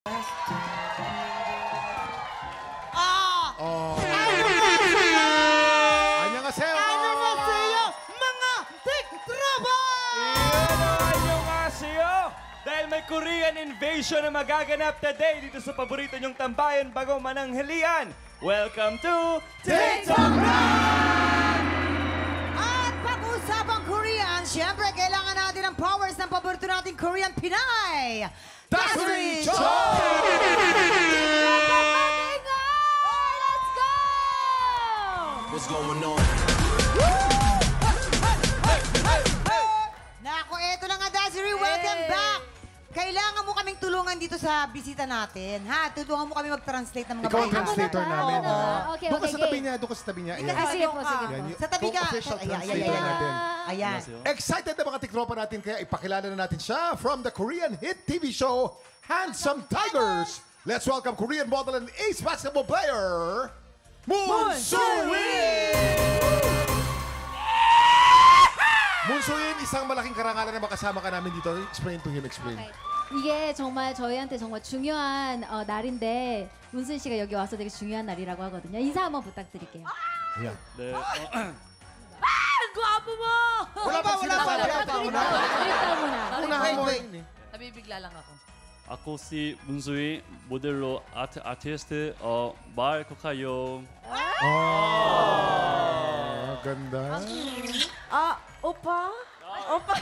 안녕하세요. 안녕하세요, mga tiktropa! Annyeonghaseyo! Dahil may Korean invasion na magaganap today dito sa paborito nyong tambayan bago mananghalian. Welcome to TikTok Run! At pag-usapang Korean, siyempre kailangan natin ang powers ng paborito nating Korean Pinay. Dasri Cho! Let's go! What's going on? Naku, eto na nga, Dasri. Welcome back! Kailangan mo kaming tulungan dito sa bisita natin, ha? Tulungan mo kami mag-translate ng mga Ikaw ang balita. translator namin. Oo. Okay, Doon ka okay, sa tabi game. niya, doon ka sa tabi niya. Ayan. Sige po, sige po. Yan, yung Sa tabi ka. official Ayan, translator ayan. natin. Ayan. Excited na mga tiktropa natin kaya ipakilala na natin siya from the Korean hit TV show, Handsome Tigers. Let's welcome Korean model and ace basketball player, Moon Soo-in! Moon Soo-in, isang malaking karangalan na makasama ka namin dito. Explain to him, explain. 이게 정말 저희한테 정말 중요한 날인데 문순 씨가 여기 와서 되게 중요한 날이라고 하거든요. 인사 한번 부탁드릴게요. Ayan. 네. Gwapo mo! Wala pa sinasabi. Ulit muna. Unahan mo. Nabibigla lang ako. Ako si Munsuin, modello artist, 말 kokhayo. Ganda. Opa? Opa?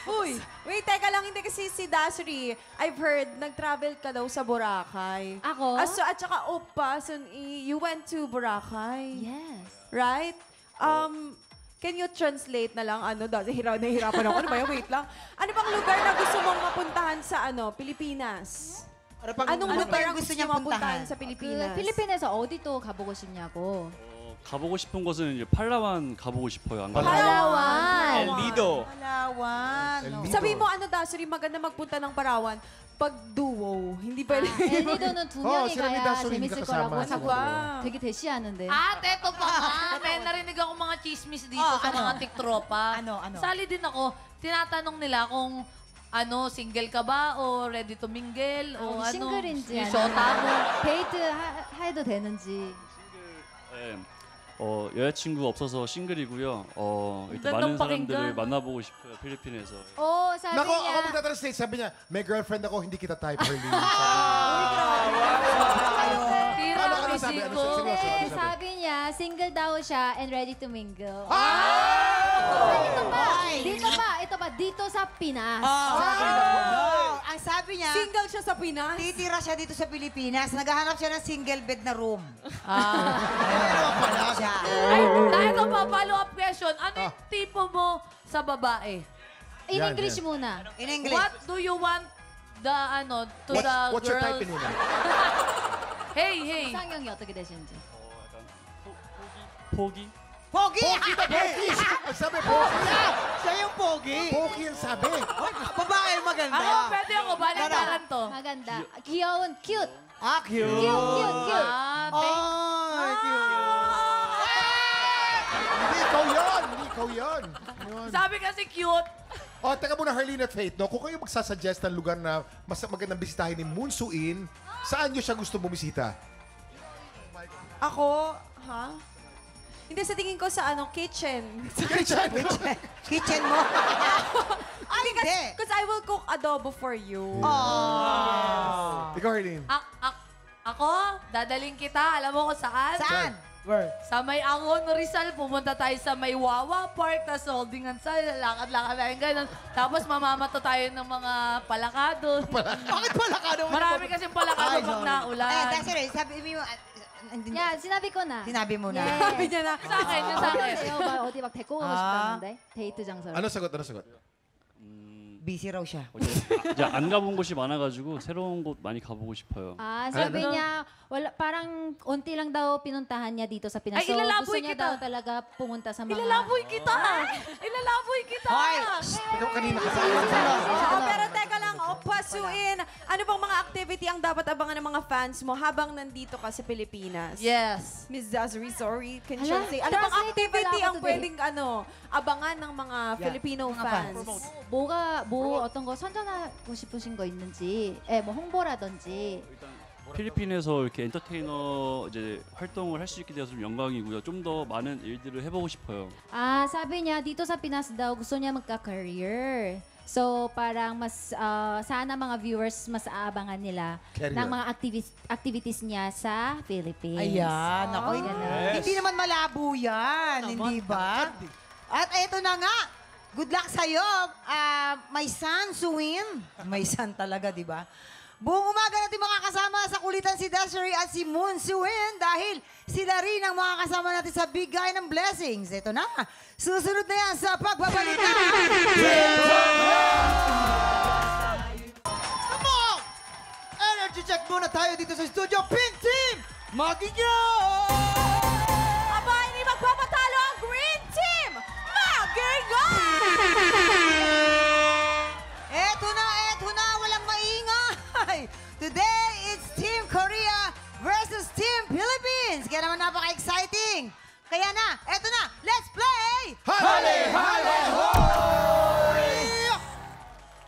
Uy, wait, teka lang, hindi kasi si Dasri, I've heard, nag-travel ka daw sa Boracay. Ako? At saka Opa, you went to Boracay, Yes. right? Can you translate na lang, nahihirapan ako, ano ba yun? Wait lang. Ano bang lugar na gusto mong mapuntahan sa, Pilipinas? Anong lugar ang gusto niya mapuntahan sa Pilipinas? 필리핀에서 어디 또 가보고 싶냐고. 가보고 싶은 곳은 이제 팔라완 가보고 싶어요. 안 가봐요. 팔라완. 엘리도. Palawan. Sabi mo, Dasri, maganda magpunta ng Parawan pag duo. Hindi pwede. 엘리도는 두 명이 sila ni 가야 Dasuri 재밌을 kasama. 거라고 Sabi 하고 ko. 되게 대시하는데. At eto pa nga, may narinig ako mga chismis dito sa ano? mga tiktropa. Ano? Sali din ako, tinatanong nila kung single ka ba o ready to mingle o 싱글인지 yung shota mo. 데이트 해도 되는지. 네. 여자친구 없어서 싱글이고요. 일단 gandang 많은 사람들을 pakinggan. 만나보고 싶어요. 필리핀에서. 오, 사비 Nako, ako niya. magta-translate. Sabi niya, may girlfriend ako, hindi kita type, Harley. Tira, Ano sabi? bisiko. Ano sabi? 네, 사비 niya, single daw siya and ready to mingle. Ito pa, dito sa Pinas. No, ang sabi niya, Single siya sa Pinas? titira siya dito sa Pilipinas. Naghahanap siya ng single bed na room. Siya. Ay, dahil ko pa, follow-up question. Ano yung tipo mo sa babae? In Yan, English yan. muna. In English. What do you want the, to the What's your type girls? in Nina? Hey. 이상형이 어떻게 되시는지. 약간 포기? Pogi! Pogi na Pogi! Ang sabi, Pogi! Siya yung pogi. Pogi ang sabi. Babae maganda. Ako, pwede ako. Baliktaran to. maganda. 귀여운, cute. Cute. Cute. Oh, cute. Hindi ikaw yun! Hindi ikaw yun! Yun. Sabi kasi cute. Teka muna, Harleen at Faith, no? Kung kayo magsasuggest ng lugar na mas magandang bisitahin ni Moon Soo-in, saan nyo siya gusto bumisita? Ako? Hindi, sa tingin ko sa kitchen. Kitchen mo. Ay, hindi. Because I will cook adobo for you. Ikaw, Harleen. Ako, dadaling kita. Alam mo kung saan? Saan? Sa may Angon, Rizal, pumunta tayo sa may Wawa Park, tapos holdingan sa lakad-lakad tayo ganun. Tapos mamamato tayo ng mga palakado. Bakit pala ka naman? Marami kasing palakado pag naulan. Sorry, sabi mo, 야, sinabi ko na. sinabi mo na. Yes. Sabi niya na. Sa akin, yun sa akin. 어디요? 막 어디 막 데리고 가고 싶다는데? 데이트 장소로. Ano sagot? Ano sagot? Busy raw siya. 이제 안 가본 곳이 많아가지고 새로운 곳 많이 가보고 싶어요. sabi niya, wala, parang unti lang daw pinuntahan niya dito sa Pinas. Ay, So, ilalaboy gusto niya kita. daw talaga pumunta sa mga... Ilalaboy kita! Ilalaboy kita! Ikaw kanina kasi. Pero teka lang, Pasuin, ano bang mga activity ang dapat abangan ng mga fans mo habang nandito ka sa Pilipinas? Yes. Miss Desiree, sorry. Can you Hala, say, ano bang translator activity pala ako ang today. pwedeng abangan ng mga Filipino fans? 뭐 어떤 거 선전하고 싶으신 거 있는지, 뭐 홍보라든지. 필리핀에서 이렇게 엔터테이너 이제 활동을 할 수 있게 되어서 좀 영광이고요. 좀 더 많은 일들을 해보고 싶어요. Sabi niya, dito sa Pinas daw, gusto niya magka-career. So, parang mas, sana mga viewers mas aabangan nila Career. ng mga activities niya sa Philippines. Ayan, ako. Yes. Hindi naman malabo yan, hindi ba? At eto na nga, good luck sa'yo, my son, Suin. May son talaga, di ba? Buong umaga natin makakasama sa kulitan si Desiree at si Moon Suin dahil sila rin ang makakasama natin sa bigay ng blessings. Ito na, susunod na yan sa pagbabalik na. Come on! Energy check muna tayo dito sa studio. Pink Team! Magiging! Aba, hindi magpapatalo ang Green Team! Magiging! Eto na, walang maingay. Today, it's Team Korea versus Team Philippines. Kaya naman napaka-exciting. Kaya na, eto na, let's play! Hale, hale, hoy!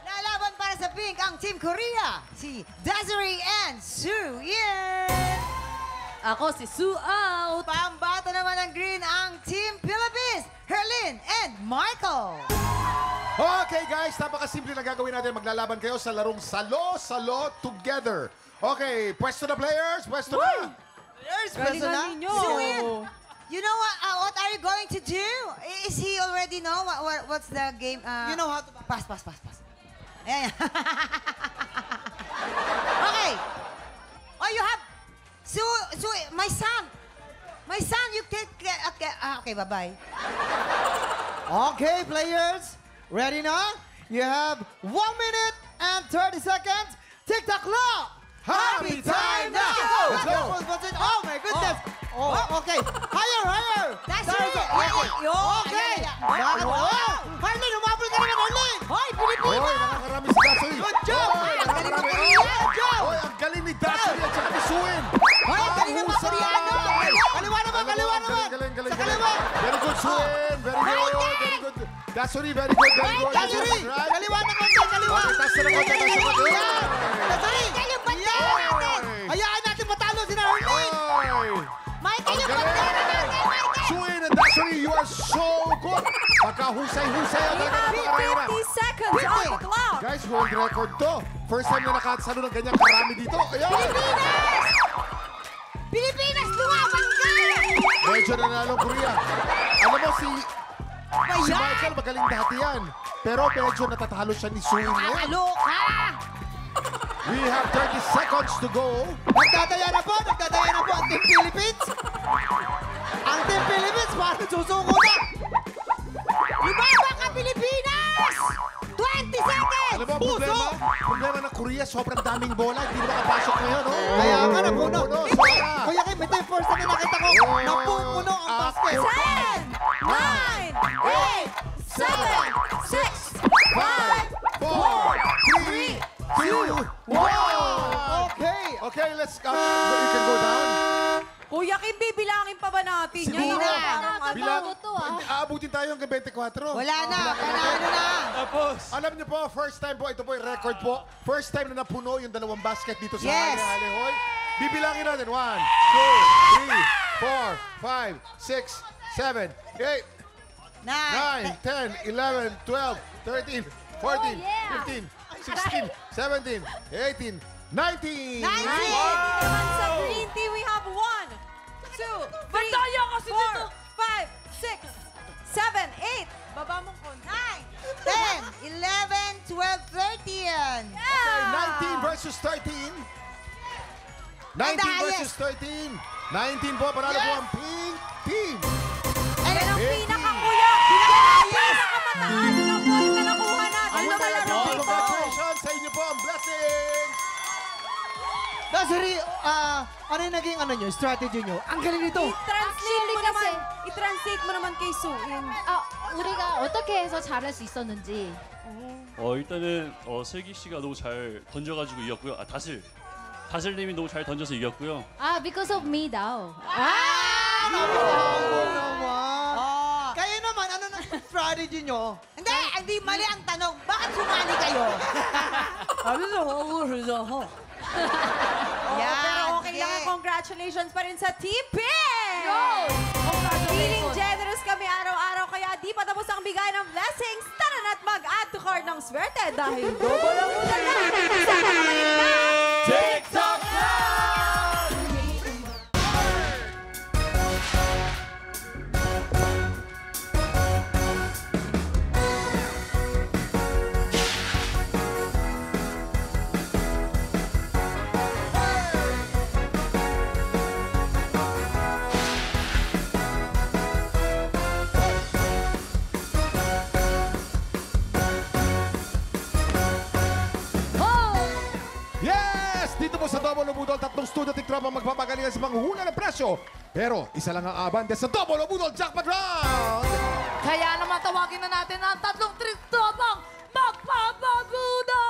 Lalaban para sa pink ang Team Korea, si Desiree and Sue Yin. Ako si Sue Out. Pambato naman ng green ang Team Philippines, Herlin and Michael. Okay guys, napakasimple na gagawin natin. Maglalaban kayo sa larong salo-salo together. Okay, pwesto na players, pwesto na. Galingan ninyo. Suin, you know what are you going to do? Is he already know what's the game? You know how to... Pass. Ayan. Okay. Oh, you have... my son, you can... Okay, bye-bye. Okay, players. Ready now? You have 1 minute and 30 seconds. Tick the clock. Happy time now! Let's go! Oh my goodness. Oh, okay. Higher. That's There it. is a- Okay. Harley, umabol ka naman, Harley. Hoy, Hoy, Pilipino! nakakarami si Dassoy. Good job. Hoy, nakakarami. Good job. Hoy, ang galing ni Dassoy at saka ni Suin. Hoy, ang galing ng mga Husay. Koreano. Kaliwa naman, kaliwa naman. Galing. Sa kaliwa. Very good, Suin. Very good. Dassoy, very good. Desiree, Right. kaliwa na konti, kaliwa. Okay, taas na konti. Desiree, Michael, yung banda natin! hayaan natin matalo si Harley. Michael, Ang yung galing! banda natin! Michael! Suin and Dassoy, you are so good! Pagkahusay-husay ang We talaga have napakarami. 50 seconds on the clock. Guys, world record to. First time na nakasalo ng ganyan karami dito. Ayan! Pilipinas, lumaban ka! Medyo nanalo Korea. Alam mo, si Michael magaling dati yan. Pero medyo natatalo siya ni Suin ngayon. Nakaloka! We have 30 seconds to go. Nagdadaya na po ang Team Philippines. Ang Team Philippines, parang susuko na. Lumaban ka, Pilipinas! 20 seconds! Alam mo, problema ng Korea, sobrang daming bola. Hindi na makapasok ngayon, no? Kaya nga na puno. Sobra. Kuya Kim, ito yung first time na nakita ko. Napupuno ang basket. 10, 9, 8, 7, 6, 5, 4, 3, 2, 1. Okay, let's go. You can go down. Kuya Kim, bibilangin pa ba natin yan? Hindi na. Bilang, to, aabutin tayo hanggang 24. Wala na, panalo na. Tapos, Alam niyo po, first time po, ito po yung record po. First time na napuno yung dalawang basket dito sa Yes. Hale Hoy. Bibilangin natin. 1, 2, 3, 4, 5, 6, 7, 8, 9, 10, 11, 12, 13, 14, yeah. 15, 16, 17, 18, 19. Naman sa Green Team, we have 1, 2, 3, Bandaya kasi 4, dito. 5, 6, 7, 8. Baba mong konti. 10, 11, 12, 13. Okay, 19 versus 13. 19 Bandaya. versus 13. 19 po, panalo po ang pink team. Yan ang Hey. pinaka-kuya. Pinakamataas na point na nakuha natin sa laro. Congratulations sa inyo po ang blessings. Desiree, ano yung naging strategy nyo? Ang galing nito. I-translate mo naman kay Suin. 우리가 어떻게 해서 잘할 수 있었는지. 일단은 슬기 씨가 너무 잘 던져가지고 이겼고요. 다슬님이 너무 잘 던져서 이겼고요. Because of me daw. Ako naman. Kayo naman, ano na strategy nyo? Hindi mali ang tanong. Bakit sumali kayo? Pero okay lang. Congratulations pa rin sa Team Pink! Feeling generous kami araw-araw, kaya di pa tapos ang bigay ng blessings. Tara na't mag-add to card ng swerte dahil double ang ulan na. Sa kamalik na! TikTok Yes! Dito po sa Double o Budol, tatlong studio tiktrop ang magpapagalingan sa panghula ng presyo. Pero isa lang ang abante sa Double o Budol Jackpot Round! Kaya naman tawagin na natin ang tatlong triktopang magpapagudol!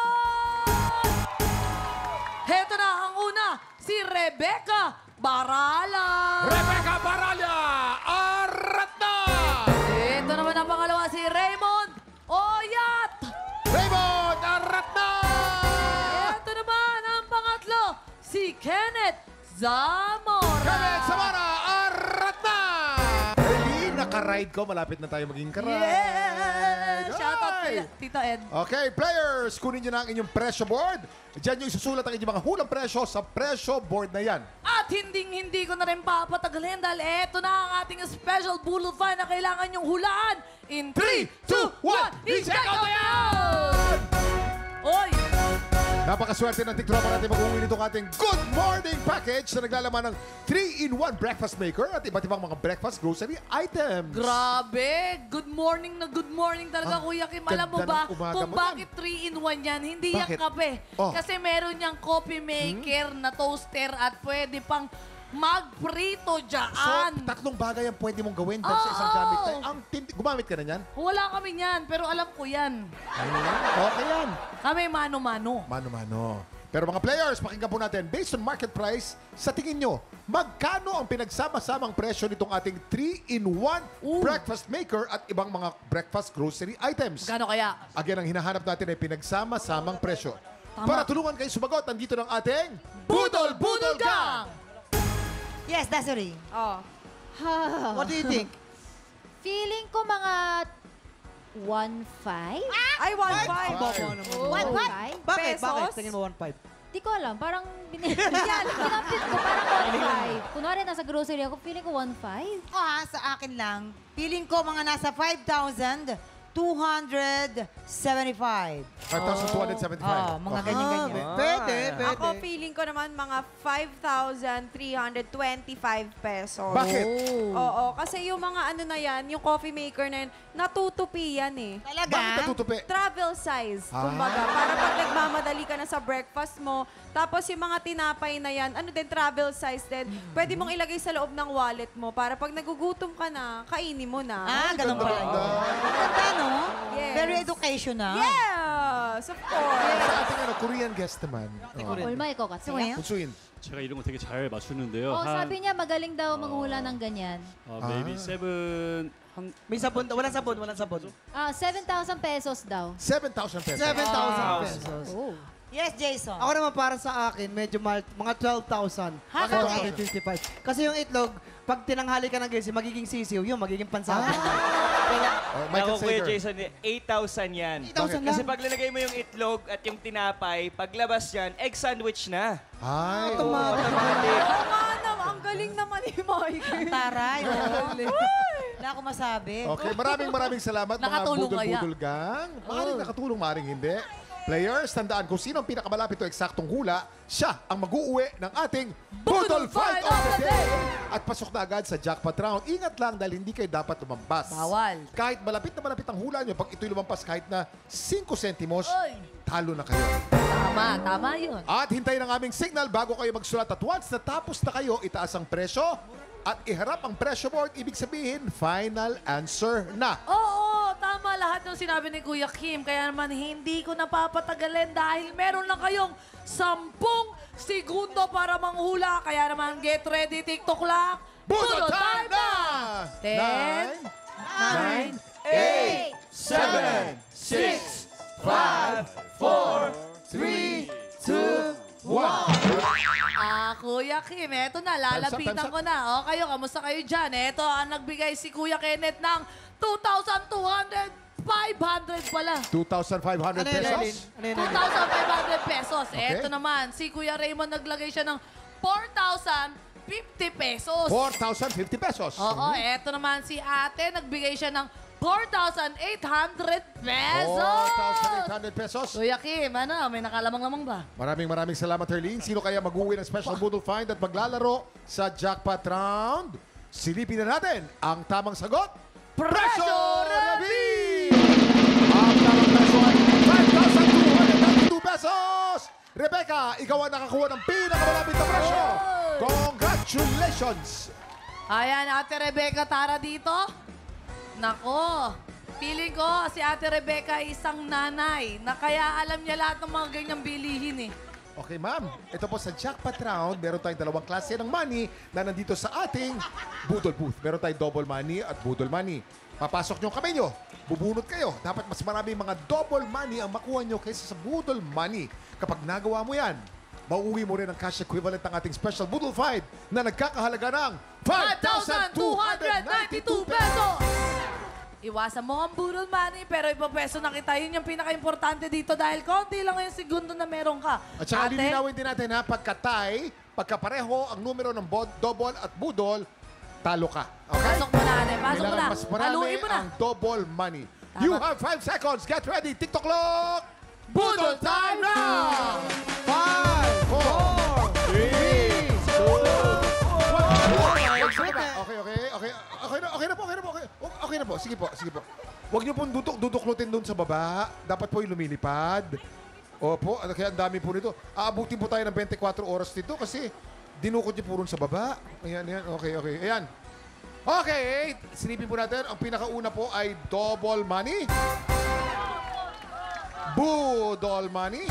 Heto na ang una, si Rebecca Barala. Rebecca Baralla! Arat na! Ito naman ang pangalawa, si Raymond Oyat. Raymond! Arat na! Ito naman ang pangatlo, si Kenneth Zamora. Kenneth Samara! Arat na! Really? Naka-ride ko. Malapit na tayo maging karide. Yeah! Shoutout Ay! kay Tito Ed. Okay, players, kunin nyo na ang inyong presyo board. Diyan nyo isusulat ang inyong mga hulang presyo sa presyo board na yan. At hindi ko na rin papatagalin dahil eto na ang ating special bullet fine na kailangan nyong hulaan. In 3, 2, 1, i-check out na yan! Oy! Napakaswerte ng tiktropa natin mag-uwi nitong ating Good Morning Package na naglalaman ng 3-in-1 breakfast maker at iba't ibang mga breakfast grocery items. Grabe! Good morning na good morning talaga, Kuya Kim. Alam mo ganda ba ng umaga kung mo bakit 3-in-1 yan? Hindi yan Bakit? kape. Oh. Kasi meron niyang coffee maker na toaster at pwede pang magprito So, dyan. tatlong bagay ang pwede mong gawin dahil sa isang Oo! gamit na gumamit ka na yan? Wala kami yan, pero alam ko yan. Okay yan. Kami mano-mano. Mano-mano. Pero mga players, pakinggan po natin, based on market price, sa tingin nyo, magkano ang pinagsama-samang presyo nitong ating 3-in-1 breakfast maker at ibang mga breakfast grocery items? Gano kaya? Again, ang hinahanap natin ay pinagsama-samang presyo. Tama. Para tulungan kayo sumagot, nandito ng ating Budol Budol Gang! Yes, Desiree. Oh. What do you think? Feeling ko mga 1.5? Ay, 1.5. Bako naman. What? Bakit? Pesos? Bakit? Tingin mo 1.5. Di ko alam. Parang pinampit ko. Parang 1.5. Kunwari nasa grocery ako, feeling ko 1.5. Sa akin lang, feeling ko mga nasa 5,275. 5,275. Mga ganyan-ganyan. Pwede. Ako feeling ko naman mga 5,325 pesos. Bakit? Oo, kasi yung mga ano na yan, yung coffee maker na yan, natutupi yan eh. Talaga? Bakit natutupi? Travel size, kumbaga. Para pag nagmamadali ka na sa breakfast mo, tapos yung mga tinapay na yan, ano din, travel size din. Pwede mong ilagay sa loob ng wallet mo para pag nagugutom ka na, kainin mo na. Ganun pala. Ganda. Ganda, no? Yes. Very educational. Yes, of course. Sa ating Korean guest naman. 얼마 것 같아요? Punsuin. 제가 이런 거 되게 잘 맞추는데요. 사bi niya magaling daw manghula ng ganyan. maybe 7 한 May sabon. Walang sabon. 7,000 pesos daw. 7,000 pesos. 7,000 pesos. Oh. Yes, Jason. Ako naman para sa akin, medyo mahal, mga 12,000. Bakit? 255. Kasi yung itlog, pag tinanghali ka ng gising, magiging sisiw, yun, magiging pansabi. Michael Ako, Kuya Sager. Jason, 8,000 yan. 8,000 lang. Kasi pag linagay mo yung itlog at yung tinapay, paglabas yan, egg sandwich na. Ay, Automatic. Oo nga naman, ang galing naman ni Mike. Taray. Wala akong masabi. Okay, maraming salamat mga Nakatulong kaya? budol-budol gang. Maring nakatulong, maring hindi. Players, tandaan kung sino ang pinakamalapit o eksaktong hula, siya ang mag-uuwi ng ating Budol Fight of the Day! At pasok na agad sa jackpot round. Ingat lang dahil hindi kayo dapat lumampas. Bawal. Kahit malapit ang hula nyo, pag ito'y lumampas kahit na 5 sentimos, Oy. talo na kayo. Tama yun. At hintayin ang aming signal bago kayo magsulat. At once natapos na kayo, itaas ang presyo at iharap ang presyo board. Ibig sabihin, final answer na. Oo! lahat ng sinabi ni Kuya Kim. Kaya naman hindi ko napapatagalin dahil meron lang kayong 10 segundo para manghula. Kaya naman get ready, TikTok clock. Budol time na! 10, 9, 8, 7, 6, 5, 4, 3, 2, 1. Kuya Kim, eto na, lalapitan Time's up. ko na. O, kayo, kamusta kayo dyan? Eto, ang nagbigay si Kuya Kenneth ng 2,500 pala. 2,500 pesos. 2,500 pesos. Okay. Eto naman, si Kuya Raymond naglagay siya ng 4,050 pesos. 4,050 pesos. Oo, eto naman si ate, nagbigay siya ng 4,800 pesos. 4,800 pesos. Kuya Kim, ano, may nakalamang-lamang ba? Maraming salamat, Herlene. Sino kaya mag-uwi ng special Budol Find at maglalaro sa jackpot round? Silipin na natin ang tamang sagot. Presyo Reveal! Ang tamang presyo ay 5,292 pesos! Rebecca, ikaw ang nakakuha ng pinakamalapit na presyo. Congratulations! Ayan, Ate Rebecca, tara dito. Nako, feeling ko si Ate Rebecca ay isang nanay na kaya alam niya lahat ng mga ganyang bilihin eh. Okay, ma'am. Ito po sa jackpot round, meron tayong dalawang klase ng money na nandito sa ating Budol booth. Meron tayong double money at Budol money. Papasok nyo kami nyo, bubunot kayo. Dapat mas marami mga double money ang makuha nyo kaysa sa Budol money. Kapag nagawa mo yan, mauuwi mo rin ang cash equivalent ng ating special Budol Fight na nagkakahalaga ng 5,292 pesos! Iwasan mo ang budol money, pero ipapeso na kita. Yun yung pinaka-importante dito dahil konti lang yung segundo na meron ka. At saka lilinawin din natin ha, pagka-tie, pagkapareho ang numero ng double at budol, talo ka. Okay? Pasok mo na, ate. Pasok mo Kailangan na. mas marami Haluin mo na. ang double money. You have 5 seconds. Get ready. TikTok clock. Budol time now! 5, 4, 3, 2, 1. Okay na po. Sige po. Huwag niyo pong duduklutin doon sa baba. Dapat po yung lumilipad. Opo, kaya ang dami po nito. Aabutin po tayo ng 24 oras dito kasi dinukot niyo po ron sa baba. Ayan. Okay. Ayan. Okay, silipin po natin. Ang pinakauna po ay double money. Budol money.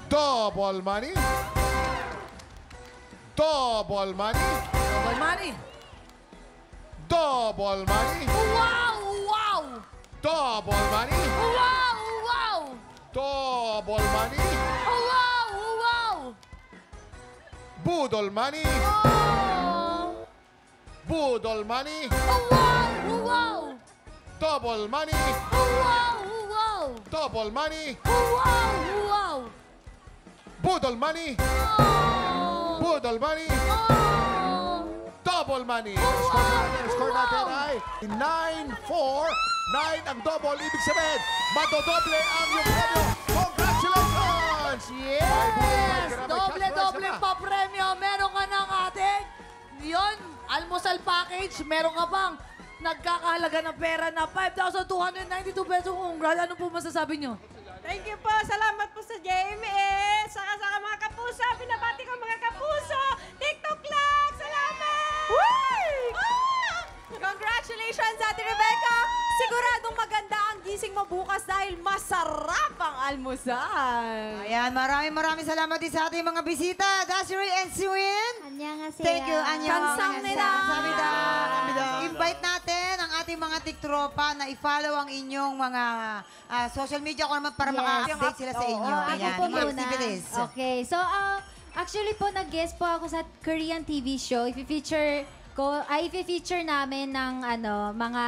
Double money. Double money. Double money. Double money. Wow! Double money. Wow! Double money. Wow! Budol money. Oh! Budol money. Wow! Double money. Wow! Double money. Wow! Budol money. Oh! Budol money. Oh! Double money. Score natin ay 9-4. 9 ang double. Ibig sabihin, madodoble ang iyong premyo. Congratulations! Yes! Doble pa premyo. Meron ka ng ating yun, almusal package. Meron ka pang nagkakahalaga ng pera na 5,292 pesos. Congrats. Ano po masasabi nyo? Thank you po. Salamat po sa JMS. Saka sa mga kapuso. Pinabati ko mga kapuso. TikTok lang. Salamat! Congratulations, Ate Rebecca. Siguradong maganda ang gising mo bukas dahil masarap ang almusal. Ayan, maraming salamat din sa ating mga bisita. Dasiri and Siwin. 안녕하세요. Thank you, Anya. Kamsahamnida. Invite natin ang ating mga tiktropa na i-follow ang inyong mga social media ko naman para Yes. maka-update sila sa inyo. Ako Ayan, po yung mga muna. activities. Okay, so actually po nag-guest po ako sa Korean TV show. I-feature namin ng mga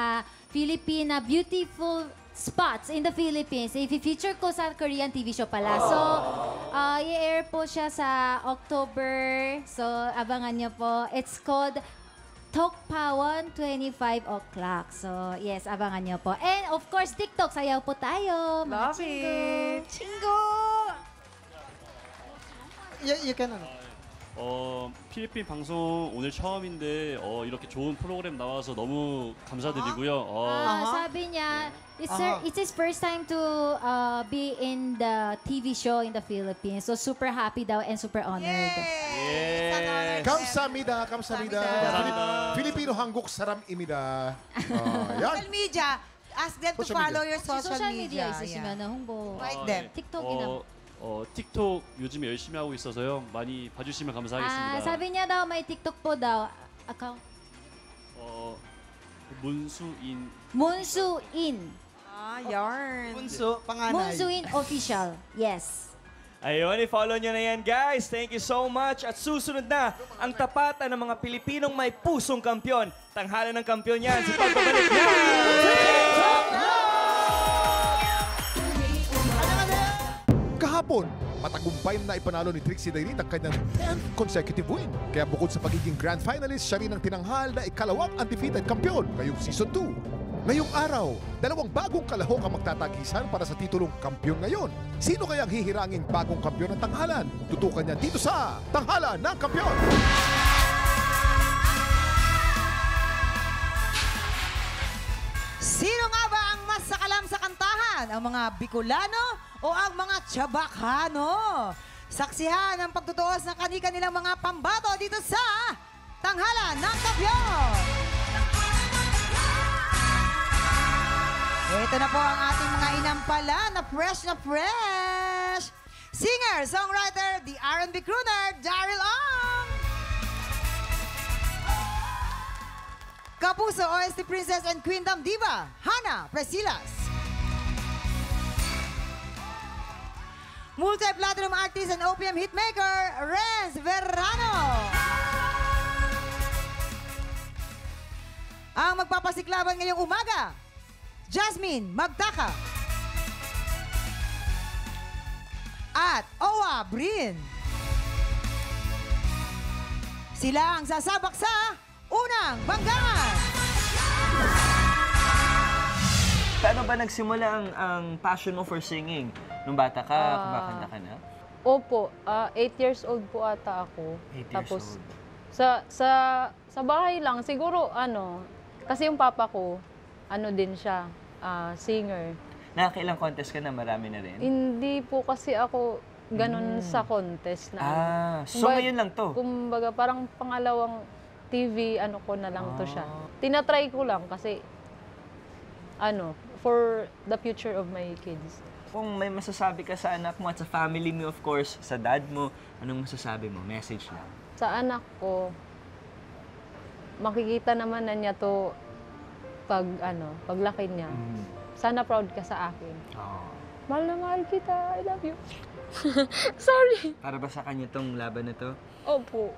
Filipina beautiful spots in the Philippines. I-feature ko sa Korean TV show pala. So, i-air po siya sa October. So, abangan niyo po. It's called Tokpawan 25 o'clock. So, yes, abangan niyo po. And of course, TikTok, sayaw po tayo. Mga Love it. Chingo! You can 필리핀 방송 오늘 처음인데 이렇게 좋은 프로그램 나와서 너무 감사드리고요. sabi niya, it's his first time to be in the TV show in the Philippines. So super happy daw and super honored. 예. Kamsamida. 감사합니다. Filipino Hangguk Saram Imida. Yan. Social media, ask them to Social follow media. your social media. 있으시면 홍보. Right them. 틱톡이나. 틱톡 요즘에 열심히 하고 있어서요. 많이 봐주시면 감사하겠습니다. 사bi niya daw may TikTok po daw. Account. 문수인 Monsuin. Yarn. Bunso, panganay. Monsuin Official. Yes. Ayun, i-follow nyo na yan, guys. Thank you so much. At susunod na, ang tapatan ng mga Pilipinong may pusong kampyon. Tanghalan ng kampyon yan sa pagbabalik na Kahapon, matagumpay na ipanalo ni Trixie Dairit ang kanyang 10th consecutive win. Kaya bukod sa pagiging grand finalist, siya rin ang tinanghal na ikalawang undefeated kampiyon ngayong season 2. Ngayong araw, dalawang bagong kalahok ang magtatagisan para sa titulong kampiyon ngayon. Sino kaya ang hihiranging bagong kampiyon ng tanghalan? Tutukan niya dito sa Tanghalan ng Kampiyon! Sino nga ba ang mas sakalam sa kantahan? Ang mga Bicolano o ang mga Chabacano? Saksihan ang pagtutuos ng kani-kanilang mga pambato dito sa Tanghalan ng Kampiyon! Ito na po ang ating mga inampala na fresh na fresh. Singer, songwriter, the R&B crooner, Daryl Ong. Kapuso, OST Princess and Queendom Diva, Hannah Presilas. Multi-platinum artist and OPM hitmaker, Renz Verrano. Ang magpapasiklaban ngayong umaga, Jasmine Magtaka. At Owa Brin. Sila ang sasabak sa unang banggaan. Paano ba nagsimula ang passion mo for singing? Nung bata ka, kumakanta ka na? Opo, 8 years old po ata ako. 8 years Tapos, old. sa bahay lang, siguro kasi yung papa ko, din siya, singer. Nakakailang contest ka na, marami na rin? Hindi po kasi ako ganun sa contest na. So ngayon lang to? Kumbaga, parang pangalawang TV, ko na lang to siya. Tinatry ko lang kasi, for the future of my kids. Kung may masasabi ka sa anak mo at sa family mo, of course, sa dad mo, anong masasabi mo? Message lang. Sa anak ko, makikita naman na niya to paglaki niya. Sana proud ka sa akin. Mahal na mahal kita. I love you. Sorry. Para ba sa kanya tong laban na to? Opo.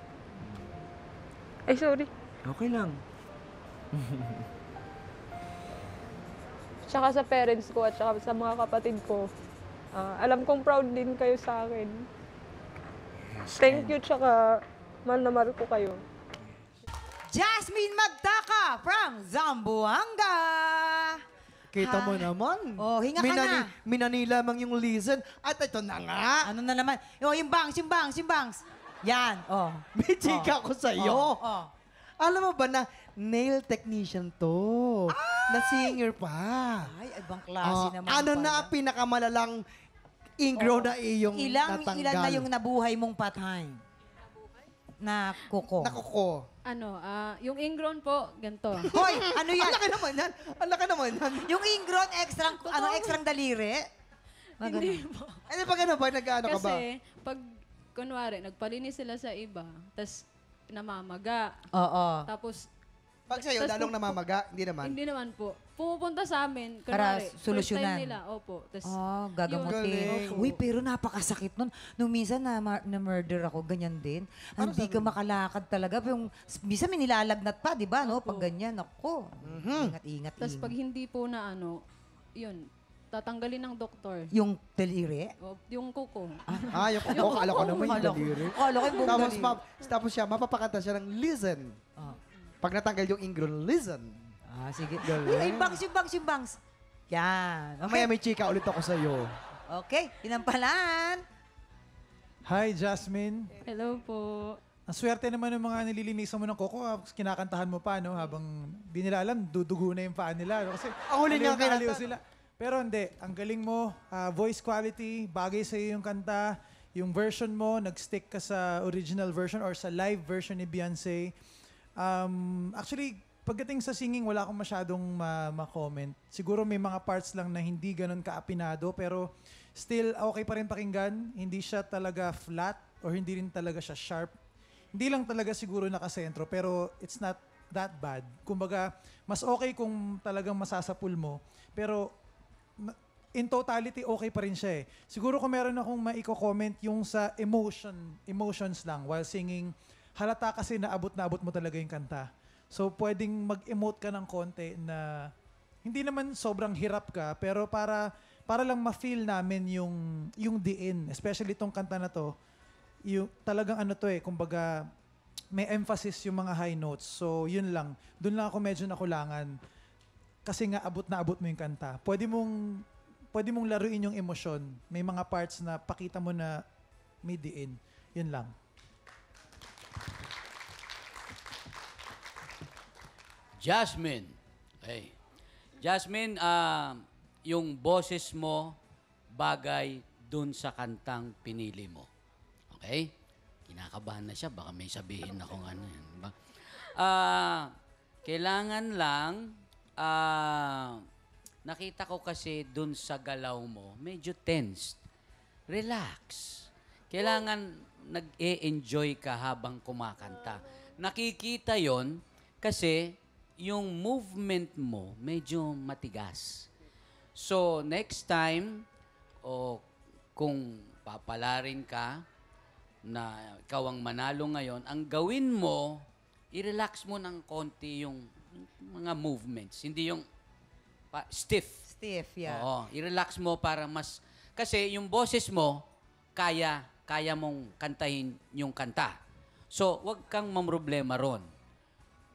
Ay, sorry. Okay lang. Tsaka sa parents ko at tsaka sa mga kapatid ko, alam kong proud din kayo sa akin. Thank you, tsaka mahal na mahal ko kayo. Jasmine Magtaka from Zamboanga. Kita mo naman. Oh, hinga ka na. Minani lamang yung listen. At ito na nga. Ano na naman? Yung bangs. Yan. Oh. May chika ko sa'yo. Oh. Alam mo ba na nail technician to? Na singer pa. Ay, ibang klase naman Ano pala. na ang pinakamalalang ingro na iyong Ilan natanggal? na yung nabuhay mong patay? Na kuko. Nakuko. Yung ingrown po, ganito. Hoy, ano yan? Ang laki naman yan. Ang laki naman yan. Yung ingron, extrang daliri? Hindi po. Ano pa gano'n ba? Nag-ano ka ba? Kasi, pag, kunwari, nagpalinis sila sa iba, tas namamaga. Oo. Tapos, Pag sa'yo, Tas lalong namamaga, hindi naman. hindi naman po. Pumupunta sa amin, Para kunwari, solusyonan. first time nila, opo. Tas, Gagamutin. Galing. Uy, pero napakasakit nun. Nung minsan na-murder ako, ganyan din. Hindi ka makalakad talaga. Yung, minsan may nilalagnat pa, di ba? No? Pag ganyan, ako. Ingat. tas pag hindi po na yun, tatanggalin ng doktor. Yung daliri? Yung kuko. Yung kuko, kala ko naman yung daliri. Kala ko yung buong Tapos, daliri. tapos siya, mapapakanta siya ng listen. Pag natanggal yung ingron, listen. Sige. Galing. Ay, bangs. Yan. Mamaya may chika ulit ako sa'yo. Okay, tinampalan. Hi, Jasmine. Hello po. Ang swerte naman ng mga nililinisan mo ng koko, kinakantahan mo pa, no? Habang di nila alam, dudugo na yung paa nila. No? Kasi Ang huli niya aliw kinanta. sila. Pero hindi, ang galing mo, voice quality, bagay sa'yo yung kanta, yung version mo, nag-stick ka sa original version or sa live version ni Beyonce. Actually, pagdating sa singing, wala akong masyadong ma-comment. Siguro may mga parts lang na hindi ganun ka-apinado, pero still okay pa rin pakinggan. Hindi siya talaga flat or hindi rin talaga siya sharp. Hindi lang talaga siguro nakasentro, pero it's not that bad. Kumbaga, mas okay kung talagang masasapul mo, pero in totality, okay pa rin siya eh. Siguro kung meron akong maiko-comment yung sa emotions lang while singing, halata kasi na abot mo talaga yung kanta. So, pwedeng mag-emote ka ng konti na hindi naman sobrang hirap ka, pero para lang ma-feel namin yung diin. Especially itong kanta na to, yung talagang ano to eh, kumbaga may emphasis yung mga high notes. So, yun lang. Doon lang ako medyo nakulangan. Kasi nga abot mo yung kanta. Pwede mong laruin yung emosyon. May mga parts na pakita mo na may diin. Yun lang. Jasmine. Hey. Jasmine, yung boses mo bagay dun sa kantang pinili mo. Okay? Kinakabahan na siya. Baka may sabihin akong ano yan. Diba? Kailangan lang, nakita ko kasi dun sa galaw mo, medyo tensed. Relax. Kailangan nag-e-enjoy ka habang kumakanta. Nakikita yon kasi yung movement mo medyo matigas. So, next time, o kung papalarin ka na ikaw ang manalo ngayon, ang gawin mo, i-relax mo ng konti yung mga movements. Hindi yung stiff. Stiff, yeah. Oo, i-relax mo para mas... Kasi yung boses mo, kaya mong kantahin yung kanta. So, wag kang mamroblema ron.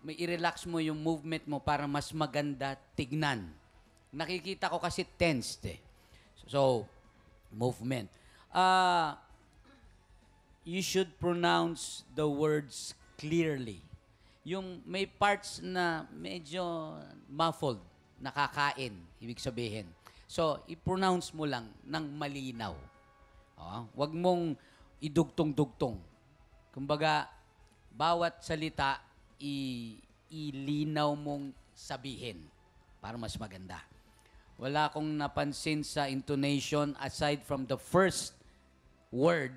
May i-relax mo yung movement mo para mas maganda tignan. Nakikita ko kasi tensed eh. So, movement. You should pronounce the words clearly. Yung may parts na medyo muffled, nakakain, ibig sabihin. So, i-pronounce mo lang ng malinaw. Wag mong idugtong-dugtong. Kumbaga, bawat salita, ilinaw mong sabihin para mas maganda. Wala akong napansin sa intonation aside from the first word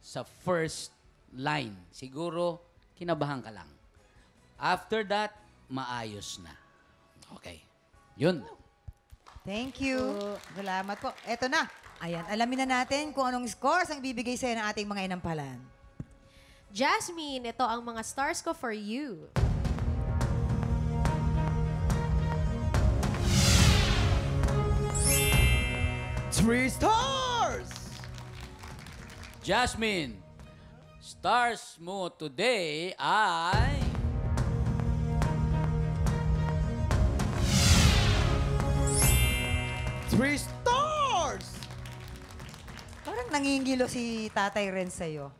sa first line. Siguro, kinabahan ka lang. After that, maayos na. Okay. Yun. Thank you. Salamat po. Eto na. Ayan, alamin na natin kung anong scores ang bibigay sa'yo ng ating mga inampalan. Jasmine, ito ang mga stars ko for you. Three stars! Jasmine, stars mo today ay... 3 stars! Parang nangingilo si Tatay Ren sa'yo.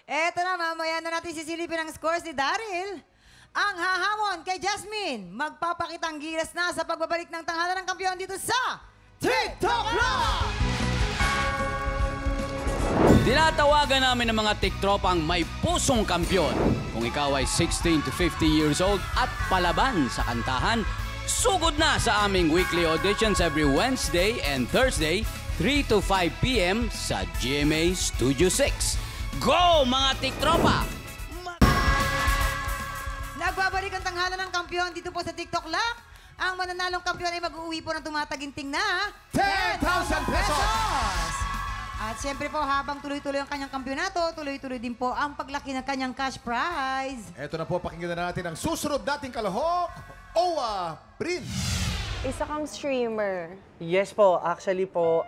Eto na, mamaya na natin sisilipin ang scores ni Daryl. Ang hahamon kay Jasmine, magpapakitang gilas na sa pagbabalik ng tanghalan ng kampiyon dito sa TikTok Live! Tinatawagan namin ng mga tiktropang may pusong kampyon. Kung ikaw ay 16 to 50 years old at palaban sa kantahan, sugod na sa aming weekly auditions every Wednesday and Thursday, 3 to 5 p.m. sa GMA Studio 6. Go, mga tiktropa! Nagbabalik ang tanghalan ng kampiyon dito po sa TikTok Live. Ang mananalong kampiyon ay mag-uwi po ng tumataginting na 10,000 pesos! At siyempre po, habang tuloy-tuloy ang kanyang kampyonato, tuloy-tuloy din po ang paglaki ng kanyang cash prize. Ito na po, pakinggan na natin ang susunod nating kalahok, Owa Prince. Isa kang streamer. Yes po, actually po,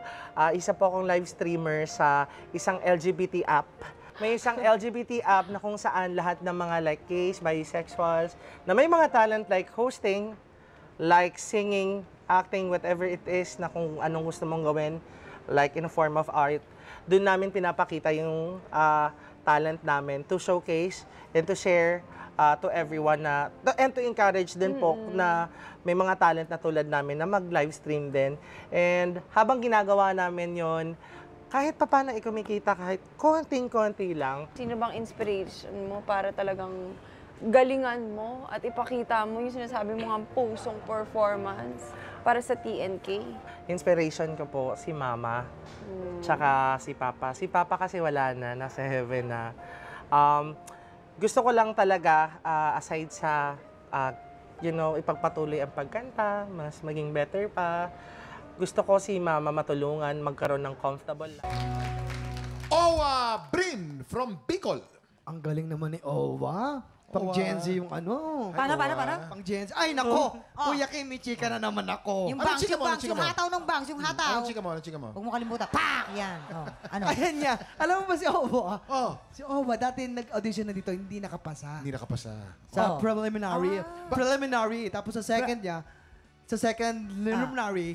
isa po akong live streamer sa isang LGBT app. May isang LGBT app na kung saan lahat ng mga like gays, bisexuals, na may mga talent like hosting, like singing, acting, whatever it is na kung anong gusto mong gawin, like in a form of art, doon namin pinapakita yung talent namin to showcase and to share to everyone na, and to encourage din po na may mga talent na tulad namin na mag-live stream din. And habang ginagawa namin yon, kahit pa paano kumikita, kahit konting-konti lang. Sino bang inspiration mo para talagang galingan mo at ipakita mo yung sinasabi mo nga pusong performance para sa TNK? Inspiration ko po si Mama, tsaka si Papa. Si Papa kasi wala na, nasa heaven na. Gusto ko lang talaga, aside sa, ipagpatuloy ang pagkanta, mas maging better pa. Gusto ko si Mama matulungan, magkaroon ng comfortable life. Owa Brin from Bicol. Ang galing naman ni Owa. Pang Gen Z yung ano. Paano? Pang Gen Z. Ay, nako. Kuya Kim, may chika na naman ako. Yung Anong bangs, chika yung mo? bangs, yung hataw ng bangs, yung hataw. Anong chika mo? Huwag mo kalimutan. Pak! Yan. Ano? Ayan niya. Alam mo ba si Owa? Si Owa, dati nag-audition na dito, hindi nakapasa. Hindi nakapasa. Sa preliminary. Preliminary. Tapos sa second niya, secondary,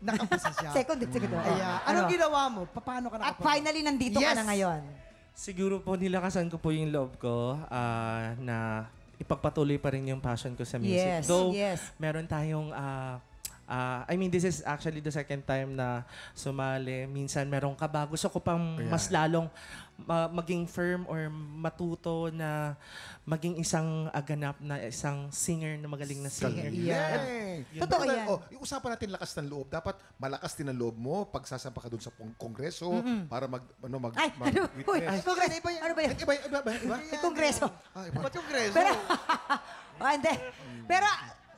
nakapasa siya. Secondary. Ayan. Anong ginawa mo? Paano ka At nakapasa? finally, nandito ka na ngayon. Siguro po nilakasan ko po yung love ko na ipagpatuloy pa rin yung passion ko sa music. Yes, Though, yes. meron tayong, this is actually the second time na sumali. Minsan meron ka ba? Gusto ko pang mas lalong maging firm or matuto na maging isang ganap na isang singer na magaling na singer. Totoo yan. Yung usapan natin lakas ng loob, dapat malakas din ang loob mo pag sasampa ka doon sa kongreso para Uy, kongreso. Ano ba yan? Iba? Kongreso. Ba't kongreso? Hindi. Pero,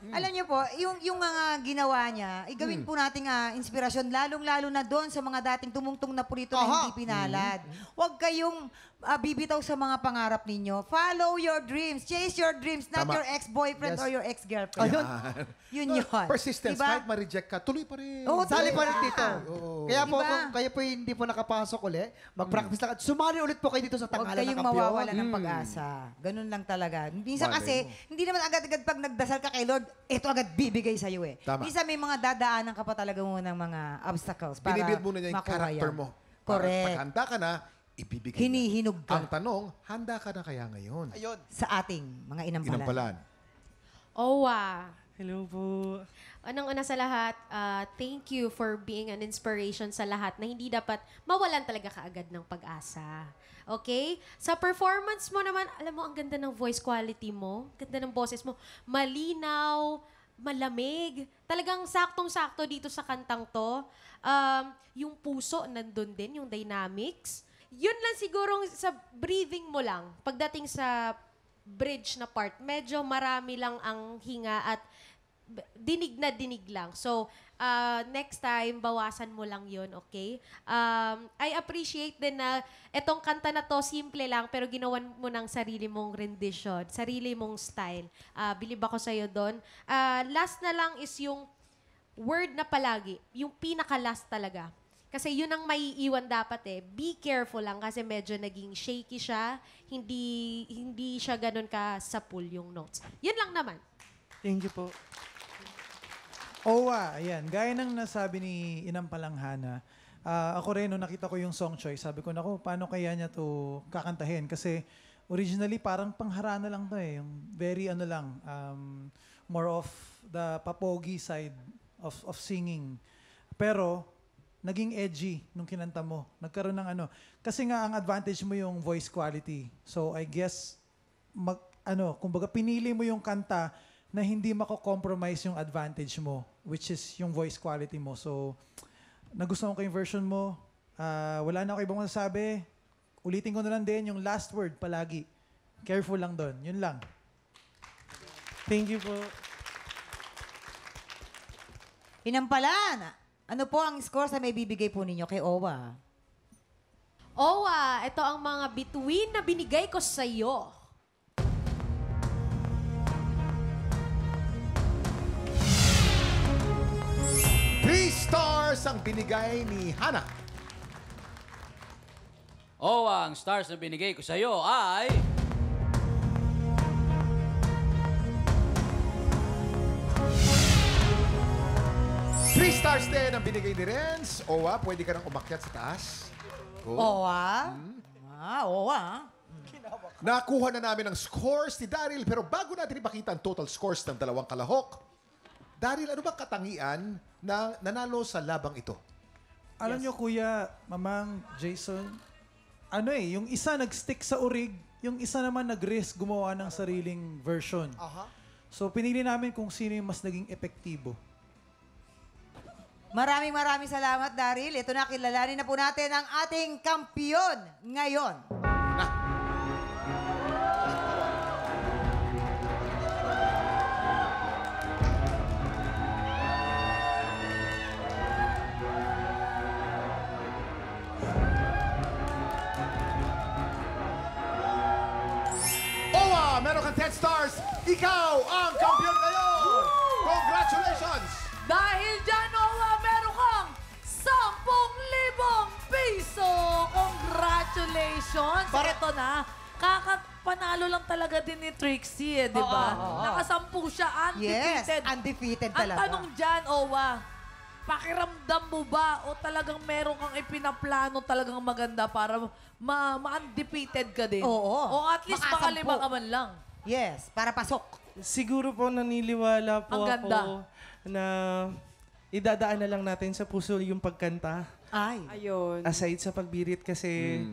alam niyo po, yung mga ginawa niya, gawin po nating inspirasyon, lalong-lalo na doon sa mga dating tumungtong na purito na hindi pinalad. Huwag kayong bibitaw sa mga pangarap ninyo. Follow your dreams. Chase your dreams, not your ex-boyfriend or your ex-girlfriend. Yun. Persistence, Diba? kahit ma-reject ka, tuloy pa rin. Sali pa rin dito. Kaya po, Diba? kung kayo po hindi po nakapasok ulit, mag-practice lang. Sumali ulit po kayo dito sa Huwag Tanghalan ng kayong Kampiyon. mawawala ng pag-asa. Ganun lang talaga. Minsan Malay kasi, hindi naman agad-agad pag nagdasal ka kay Lord, ito agad bibigay sa'yo eh. Tama. Minsan may mga dadaanan ka pa talaga muna ng mga obstacles para Binibuild muna niya yung makuha character yan. mo. Correct. Pag handa ka na, ibibigay Hinihinog niya. Ang ka tanong, handa ka na kaya ngayon? sa ating mga inampalan. Inampalan. Owa. Hello po. Unang-una sa lahat, thank you for being an inspiration sa lahat na hindi dapat mawalan talaga kaagad ng pag-asa. Okay? Sa performance mo naman, alam mo, ang ganda ng voice quality mo, ganda ng boses mo, malinaw, malamig. Talagang saktong-sakto dito sa kantang to. Yung puso nandun din, yung dynamics. Yun lang siguro sa breathing mo lang. Pagdating sa bridge na part, medyo marami lang ang hinga at dinig na dinig lang. So, next time, bawasan mo lang yun, okay? I appreciate din na etong kanta na to, simple lang, pero ginawan mo ng sarili mong rendition, sarili mong style. Believe ako sa'yo doon. Last na lang is yung word na palagi, yung pinaka-last talaga. Kasi yun ang maiiwan dapat eh. Be careful lang kasi medyo naging shaky siya. Hindi siya ganun ka sa pool yung notes. Yun lang naman. Thank you po. Owa, ayan. Gaya ng nasabi ni Inampalang Hana, ako rin, nung nakita ko yung song choice, sabi ko, naku, paano kaya niya to kakantahin? Kasi originally, parang pangharana lang to eh. Yung very more of the papogi side of singing. Pero, naging edgy nung kinanta mo. Nagkaroon ng Kasi nga, ang advantage mo yung voice quality. So, I guess, kumbaga, pinili mo yung kanta na hindi mako-compromise yung advantage mo, which is yung voice quality mo. So, nagustuhan ko yung version mo. Wala na ako ibang masasabi. Ulitin ko na lang din yung last word palagi. Careful lang doon. Yun lang. Thank you po. Inampalan. Ano po ang score sa may bibigay po ninyo kay Owa? Owa, ito ang mga bituin na binigay ko sa iyo. Three stars ang binigay ni Hana. Ang stars na binigay ko sa'yo ay... Three stars din ang binigay ni Renz. Owa, pwede ka nang umakyat sa taas. Go. Owa? Owa. Nakuha na namin ang scores ni Daryl, pero bago natin ipakita ang total scores ng dalawang kalahok, Daryl, ano bang katangian na nanalo sa labang ito? Alam nyo, Kuya, Mamang, Jason, yung isa nag-stick sa urig, yung isa naman nag-risk gumawa ng sariling version. So, pinili namin kung sino yung mas naging epektibo. Maraming salamat, Daryl. Ito na, kilalanin na po natin ang ating kampiyon ngayon. Owa, meron kang 10 stars. Ikaw ang kampiyon ngayon. Congratulations! Dahil dyan, Owa, meron kang 10,000 piso! Congratulations! Ito na, kakapanalo lang talaga din ni Trixie, di ba? Nakasampu siya, undefeated. Yes, undefeated Ang talaga. tanong dyan, Owa, pakiramdam mo ba o talagang meron kang ipinaplano talagang maganda para ma-undefeated ka din? Oo. O at least Makasampu. makalima ka man lang. Yes, para pasok. Siguro po naniniwala po Ang ganda. ako na idadaan na lang natin sa puso yung pagkanta. Ay. Ayun. Aside sa pagbirit kasi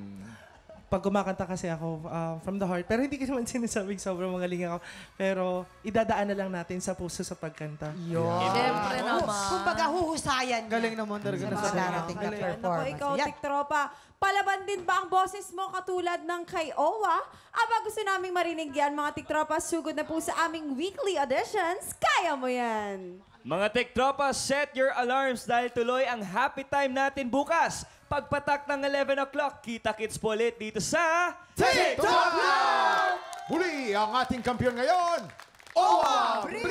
pag kumakanta kasi ako from the heart. Pero hindi ko naman sinasabing sobrang magaling ako. Pero idadaan na lang natin sa puso sa pagkanta. Siyempre naman. Kumbaga, huhusayan. Galing naman talaga na sa mga darating na Naku, performance. ikaw, Yan. tiktropa, palaban din ba ang boses mo katulad ng kay Owa? Aba, gusto naming marinig yan, mga tiktropa. Sugod na po sa aming weekly auditions. Kaya mo yan! Mga tiktropa, set your alarms dahil tuloy ang happy time natin bukas. Pagpatak ng 11 o'clock, kita-kits po ulit dito sa TikTok Live! Muli ang ating kampiyon ngayon, Owa Bri!